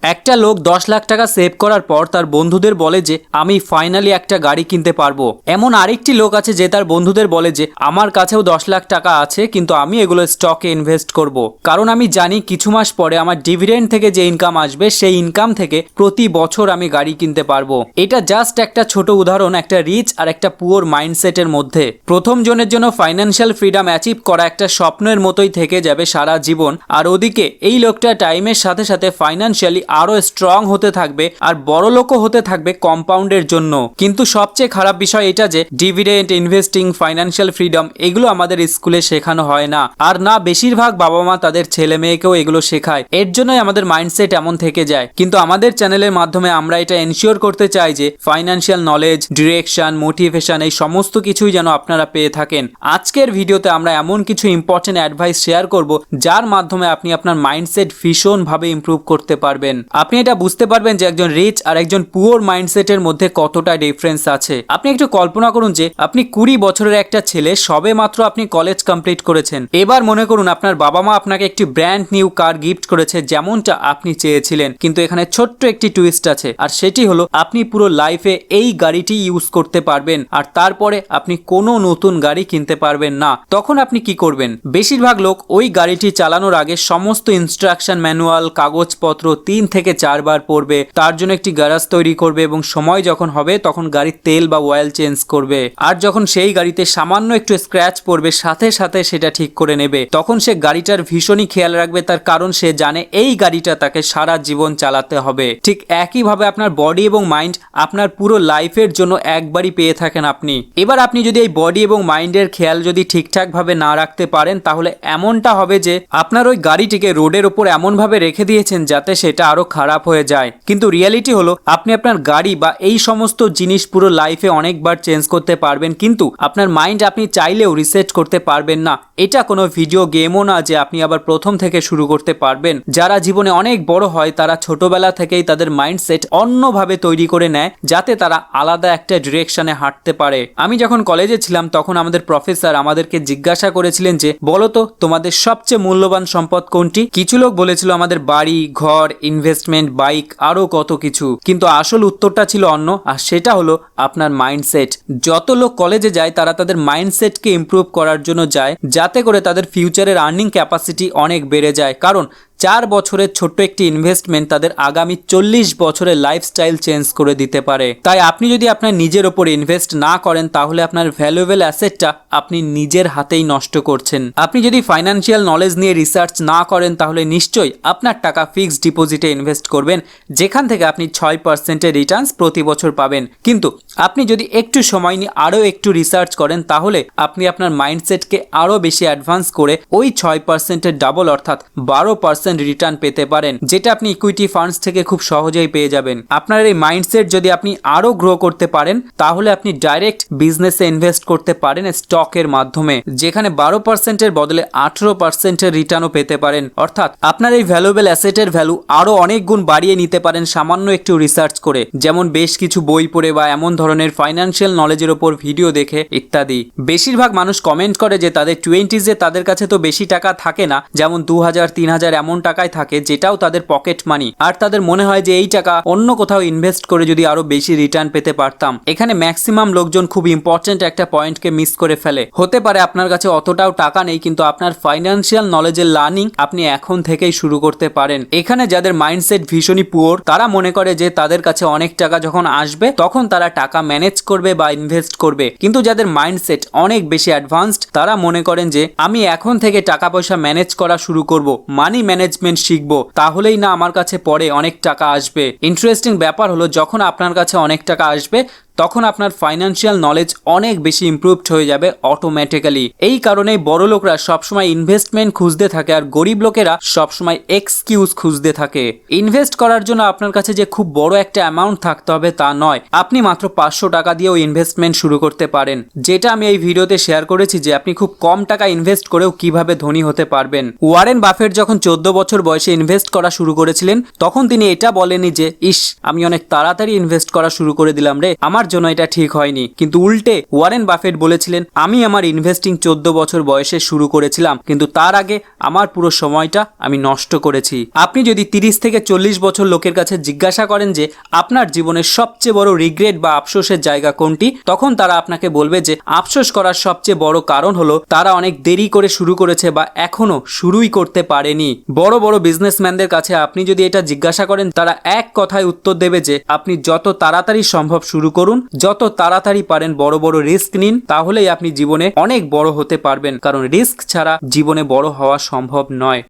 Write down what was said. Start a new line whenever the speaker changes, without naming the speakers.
একটা লোক 10 লাখ টাকা সেভ করার পর তার বন্ধুদের বলে যে আমি ফাইনালি একটা গাড়ি কিনতে পারবো। এমন আরেকটি লোক আছে যে তার বন্ধুদের বলে যে আমার কাছেও 10 লাখ টাকা আছে, কিন্তু আমি এগুলো স্টকে ইনভেস্ট করব, কারণ আমি জানি কিছু মাস পরে আমার ডিভিডেন্ড থেকে যে ইনকাম আসবে সেই ইনকাম থেকে প্রতি বছর আমি গাড়ি কিনতে পারবো। এটা জাস্ট একটা ছোট উদাহরণ একটা রিচ আর একটা পুয়ার মাইন্ডসেটের মধ্যে। প্রথম জনের জন্য ফাইন্যান্সিয়াল ফ্রিডম অ্যাচিভ করা একটা স্বপ্নের মতোই থেকে যাবে সারা জীবন, আর ওদিকে এই লোকটা টাইমের সাথে সাথে ফাইন্যান্সিয়ালি আরো স্ট্রং হতে থাকবে আর বড় লোকও হতে থাকবে কম্পাউন্ডের জন্য। কিন্তু সবচেয়ে খারাপ বিষয় এটা যে ডিভিডেন্ড, ইনভেস্টিং, ফাইন্যান্সিয়াল ফ্রিডম এগুলো আমাদের স্কুলে শেখানো হয় না, আর না বেশিরভাগ বাবা মা তাদের ছেলে মেয়েকেও এগুলো শেখায়। এর জন্যই আমাদের মাইন্ডসেট এমন থেকে যায়। কিন্তু আমাদের চ্যানেলের মাধ্যমে আমরা এটা এনশিওর করতে চাই যে ফাইন্যান্সিয়াল নলেজ, ডিরেকশন, মোটিভেশন এই সমস্ত কিছুই যেন আপনারা পেয়ে থাকেন। আজকের ভিডিওতে আমরা এমন কিছু ইম্পর্টেন্ট অ্যাডভাইস শেয়ার করব যার মাধ্যমে আপনি আপনার মাইন্ডসেট ভীষণভাবে ইমপ্রুভ করতে পারবেন। আপনি এটা বুঝতে পারবেন যে একজন রিচ আর একজন পুয়ার মাইন্ডসেটের মধ্যে কতটা ডিফারেন্স আছে। আপনি একটু কল্পনা করুন যে আপনি 20 বছরের একটা ছেলে, সবে মাত্র আপনি কলেজ কমপ্লিট করেছেন। এবার মনে করুন আপনার বাবা মা আপনাকে একটি ব্র্যান্ড নিউ কার গিফট করেছে যেমনটা আপনি চেয়েছিলেন, কিন্তু এখানে ছোট্ট একটি টুইস্ট আছে, আর সেটি হলো আপনি পুরো লাইফে এই গাড়িটি ইউজ করতে পারবেন আর তারপরে আপনি কোনো নতুন গাড়ি কিনতে পারবেন না। তখন আপনি কি করবেন? বেশিরভাগ লোক ওই গাড়িটি চালানোর আগে সমস্ত ইনস্ট্রাকশন ম্যানুয়াল, কাগজপত্র 3 থেকে 4 বার পড়বে, তার জন্য একটি গ্যারাজ তৈরি করবে এবং সময় যখন হবে তখন গাড়ির তেল বা অয়েল চেঞ্জ করবে। আর যখন সেই গাড়িতে সামান্য একটু স্ক্র্যাচ পড়বে সাথে সাথে সেটা ঠিক করে নেবে। তখন সে গাড়িটার ভীষণই খেয়াল রাখবে, তার কারণ সে জানে এই গাড়িটা তাকে সারা জীবন চালাতে হবে। ঠিক একইভাবে আপনার বডি এবং মাইন্ড আপনার পুরো লাইফের জন্য একবারই পেয়ে থাকেন আপনি। এবার আপনি যদি এই বডি এবং মাইন্ডের খেয়াল যদি ঠিকঠাক ভাবে না রাখতে পারেন, তাহলে এমনটা হবে যে আপনার ওই গাড়িটিকে রোডের ওপর এমন ভাবে রেখে দিয়েছেন যাতে সেটা আরো খারাপ হয়ে যায়। কিন্তু রিয়ালিটি হলো আপনি আপনার গাড়ি বা এই সমস্ত জিনিস পুরো লাইফে অনেকবার চেঞ্জ করতে পারবেন, কিন্তু আপনার মাইন্ড আপনি চাইলেও রিসেট করতে পারবেন না। এটা কোনো ভিডিও গেমও না যে আপনি আবার প্রথম থেকে শুরু করতে পারবেন। যারা জীবনে অনেক বড় হয় তারা ছোটবেলা থেকেই তাদের মাইন্ডসেট অন্যভাবে তৈরি করে নেয় যাতে তারা আলাদা একটা ডিরেকশনে হাঁটতে পারে। আমি যখন কলেজে ছিলাম তখন আমাদের প্রফেসর আমাদেরকে জিজ্ঞাসা করেছিলেন যে বলো তো তোমাদের সবচেয়ে মূল্যবান সম্পদ কোনটি? কিছু লোক বলেছিল আমাদের বাড়ি, ঘর, ইনভেস্টমেন্ট, বাইক, আরো কত কিছু, কিন্তু আসল উত্তরটা ছিল অন্য, আর সেটা হলো আপনার মাইন্ডসেট। যত লোক কলেজে যায় তারা তাদের মাইন্ডসেটকে ইমপ্রুভ করার জন্য যায় যাতে করে তাদের ফিউচারের আর্নিং ক্যাপাসিটি অনেক বেড়ে যায়, কারণ 4 বছরের ছোট্ট একটি ইনভেস্টমেন্ট তাদের আগামী 40 বছরের লাইফস্টাইল চেঞ্জ করে দিতে পারে। তাই আপনি যদি আপনার নিজের ওপর ইনভেস্ট না করেন তাহলে আপনার ভ্যালুয়েবল অ্যাসেটটা আপনি নিজের হাতেই নষ্ট করছেন। আপনি যদি ফাইন্যান্সিয়াল নলেজ নিয়ে রিসার্চ না করেন তাহলে নিশ্চয়ই আপনার টাকা ফিক্সড ডিপোজিটে ইনভেস্ট করবেন, যেখান থেকে আপনি 6% রিটার্নস প্রতি বছর পাবেন। কিন্তু আপনি যদি একটু সময় নিয়ে আরও একটু রিসার্চ করেন তাহলে আপনি আপনার মাইন্ডসেটকে আরও বেশি অ্যাডভান্স করে ওই 6%-এর ডাবল অর্থাৎ 12% রিটার্ন পেতে পারেন, যেটা আপনি ইকুইটি ফান্ডস থেকে খুব সহজেই পেয়ে যাবেন। আপনার এই মাইন্ডসেট যদি আপনি আরো গ্রো করতে পারেন তাহলে আপনি ডাইরেক্ট বিজনেসে ইনভেস্ট করতে পারেন স্টকের মাধ্যমে, যেখানে 12%-এর বদলে 18%-এর রিটার্নও পেতে পারেন। অর্থাৎ আপনার এই ভ্যালুয়েবল অ্যাসেটের ভ্যালু আরো অনেক গুণ বাড়িয়ে নিতে পারেন সামান্য একটু রিসার্চ করে, যেমন বেশ কিছু বই পড়ে বা এমন ধরনের ফাইন্যান্সিয়াল নলেজের ওপর ভিডিও দেখে ইত্যাদি। বেশিরভাগ মানুষ কমেন্ট করে যে তাদের 20s-এ তাদের কাছে তো বেশি টাকা থাকে না, যেমন 2000-3000 এমন টাকায় থাকে যেটাও তাদের পকেট মানি, আর তাদের মনে হয় যে এই টাকা অন্য কোথাও ইনভেস্ট করে যদি আরো বেশি রিটার্ন পেতে পারতাম। এখানে ম্যাক্সিমাম লোকজন খুব ইম্পর্টেন্ট একটা পয়েন্টকে মিস করে ফেলে। হতে পারে আপনার কাছে অতটাও টাকা নেই, কিন্তু আপনার ফাইন্যান্সিয়াল নলেজের লার্নিং আপনি এখন থেকেই শুরু করতে পারেন। এখানে যাদের মাইন্ডসেট ভীষণই পুয়ার তারা মনে করে যে তাদের কাছে অনেক টাকা যখন আসবে তখন তারা টাকা ম্যানেজ করবে বা ইনভেস্ট করবে, কিন্তু যাদের মাইন্ডসেট অনেক বেশি অ্যাডভান্সড তারা মনে করেন যে আমি এখন থেকে টাকা পয়সা ম্যানেজ করা শুরু করব, মানি ম্যানেজমেন্ট শিখবো, তাহলেই না আমার কাছে পরে অনেক টাকা আসবে। ইন্টারেস্টিং ব্যাপার হলো যখন আপনার কাছে অনেক টাকা আসবে তখন আপনার ফাইন্যান্সিয়াল নলেজ অনেক বেশি ইমপ্রুভড হয়ে যাবে অটোমেটিক্যালি। এই কারণেই বড় লোকরা সবসময় ইনভেস্টমেন্ট খুঁজতে থাকে আর গরিব লোকেরা সবসময় এক্সকিউজ খুঁজতে থাকে। ইনভেস্ট করার জন্য আপনার কাছে যে খুব বড় একটা অ্যামাউন্ট থাকতে হবে তা নয়, আপনি মাত্র 500 টাকা দিয়েও ইনভেস্টমেন্ট শুরু করতে পারেন, যেটা আমি এই ভিডিওতে শেয়ার করেছি যে আপনি খুব কম টাকা ইনভেস্ট করেও কিভাবে ধনী হতে পারবেন। ওয়ারেন বাফেট যখন 14 বছর বয়সে ইনভেস্ট করা শুরু করেছিলেন তখন তিনি এটা বলেনি যে ইস আমি অনেক তাড়াতাড়ি ইনভেস্ট করা শুরু করে দিলাম রে, আমার আমার জন্য এটা ঠিক হয়নি। কিন্তু উল্টে ওয়ারেন বাফেট বলেছিলেন, আমি আমার ইনভেস্টিং 14 বছর বয়সে শুরু করেছিলাম, কিন্তু তার আগে আমার পুরো সময়টা আমি নষ্ট করেছি। আপনি যদি 30 থেকে 40 বছর লোকের কাছে জিজ্ঞাসা করেন যে আপনার জীবনের সবচেয়ে বড় রিগ্রেট বা আফসোসের জায়গা কোনটি, তখন তারা আপনাকে বলবে যে আফসোস করার সবচেয়ে বড় কারণ হলো তারা অনেক দেরি করে শুরু করেছে বা এখনো শুরুই করতে পারেনি। বড় বড় বিজনেসম্যানদের কাছে আপনি যদি এটা জিজ্ঞাসা করেন, তারা এক কথায় উত্তর দেবে যে আপনি যত তাড়াতাড়ি সম্ভব শুরু করুন, যত তাড়াতাড়ি পারেন বড় বড় রিস্ক নিন, তাহলেই আপনি জীবনে অনেক বড় হতে পারবেন। কারণ রিস্ক ছাড়া জীবনে বড় হওয়া সম্ভব নয়।